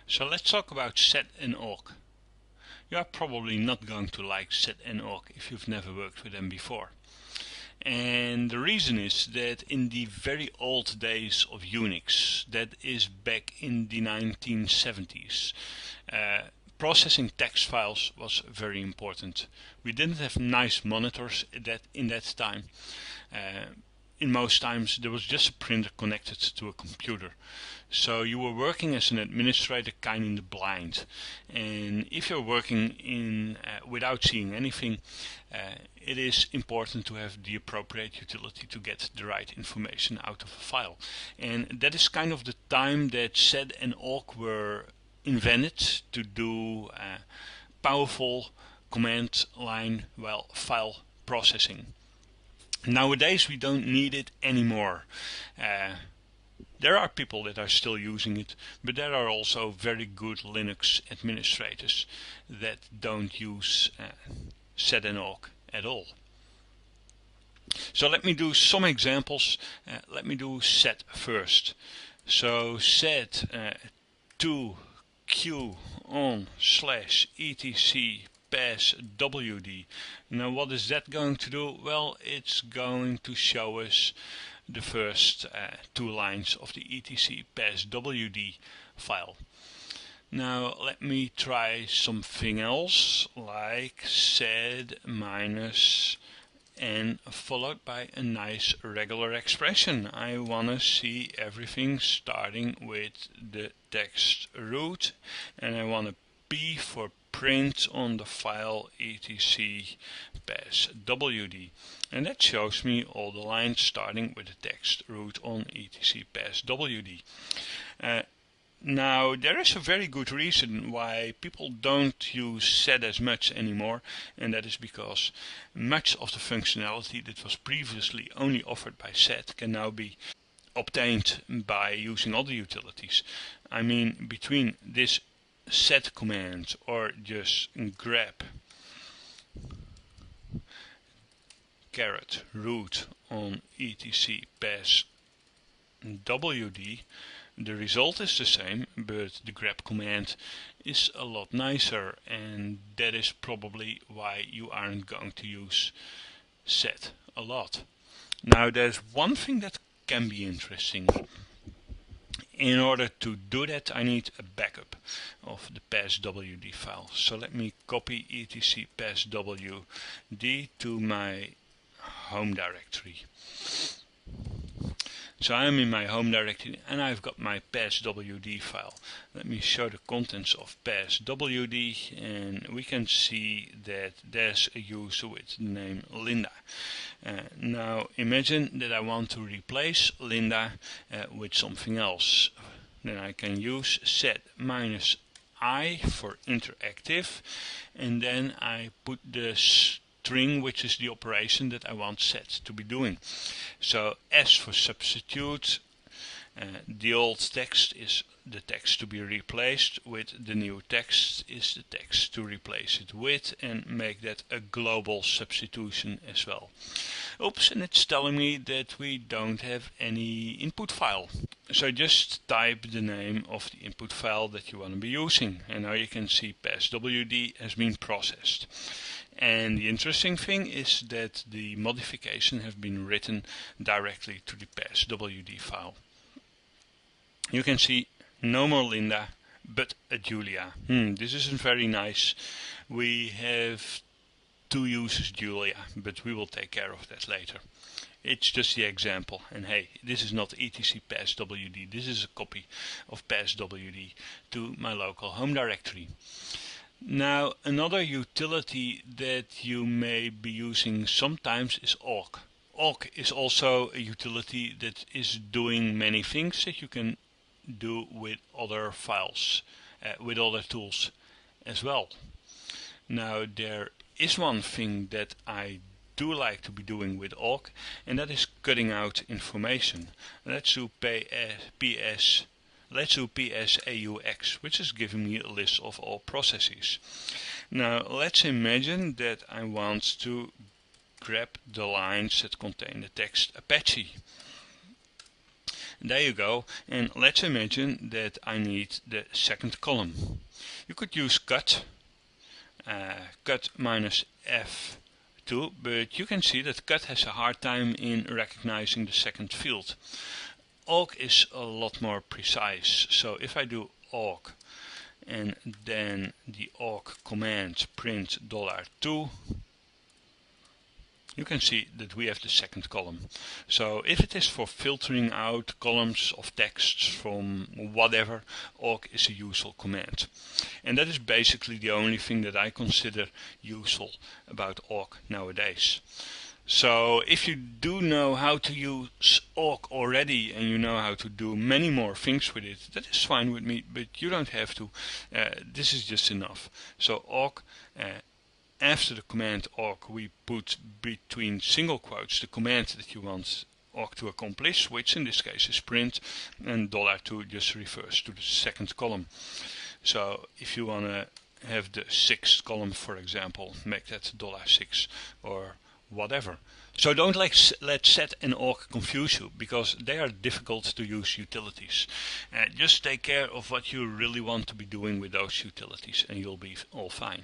So let's talk about sed and awk. You are probably not going to like sed and awk if you've never worked with them before. And the reason is that in the very old days of Unix, that is back in the 1970s, processing text files was very important. We didn't have nice monitors in that time. In most times there was just a printer connected to a computer. So you were working as an administrator kind in the blind. And if you're working without seeing anything, it is important to have the appropriate utility to get the right information out of a file. And that is kind of the time that sed and awk were invented to do powerful command line, file processing. Nowadays we don't need it anymore. There are people that are still using it, but there are also very good Linux administrators that don't use sed and awk at all. So let me do some examples. Let me do sed first. So sed to q on /etc passwd. Now what is that going to do? Well, it's going to show us the first two lines of the etc passwd file. Now let me try something else, like sed minus n followed by a nice regular expression. I want to see everything starting with the text root, and I want a p for print on the file etc passwd, and that shows me all the lines starting with the text root on etc passwd. Now there is a very good reason why people don't use sed as much anymore, and that is because much of the functionality that was previously only offered by sed can now be obtained by using other utilities. I mean, between this sed command or just grep caret root on etc passwd, the result is the same, but the grep command is a lot nicer, and that is probably why you aren't going to use sed a lot. Now there's one thing that can be interesting. In order to do that, I need a backup of the passwd file. So let me copy etc passwd to my home directory. So I'm in my home directory and I've got my passwd file. Let me show the contents of passwd, and we can see that there's a user with the name Linda. Now imagine that I want to replace Linda with something else. Then I can use sed minus I for interactive, and then I put the string, which is the operation that I want sed to be doing. So S for substitute, the old text is the text to be replaced with, the new text is the text to replace it with, and make that a global substitution as well. Oops, and it's telling me that we don't have any input file. So just type the name of the input file that you want to be using, and now you can see passwd has been processed. And the interesting thing is that the modification have been written directly to the passwd file. You can see no more Linda, but a Julia. This isn't very nice. We have two users Julia, but we will take care of that later. It's just the example, and hey, this is not etc passwd, this is a copy of passwd to my local home directory. Now another utility that you may be using sometimes is awk. Awk is also a utility that is doing many things that you can do with other files, with other tools as well. Now there is one thing that I do like to be doing with awk, and that is cutting out information. Let's do PSAUX, which is giving me a list of all processes. Now let's imagine that I want to grab the lines that contain the text Apache. There you go. And let's imagine that I need the second column. You could use cut, cut minus F2, but you can see that cut has a hard time in recognizing the second field. Awk is a lot more precise. So if I do awk and then the awk command print $2, you can see that we have the second column. So if it is for filtering out columns of texts from whatever, awk is a useful command. And that is basically the only thing that I consider useful about awk nowadays. So if you do know how to use awk already and you know how to do many more things with it, that is fine with me, but you don't have to. This is just enough. So awk, after the command awk, we put between single quotes the command that you want awk to accomplish, which in this case is print, and $2 just refers to the second column. So if you want to have the sixth column, for example, make that $6 or whatever. So don't let set and awk confuse you, because they are difficult to use utilities. Just take care of what you really want to be doing with those utilities and you'll be all fine.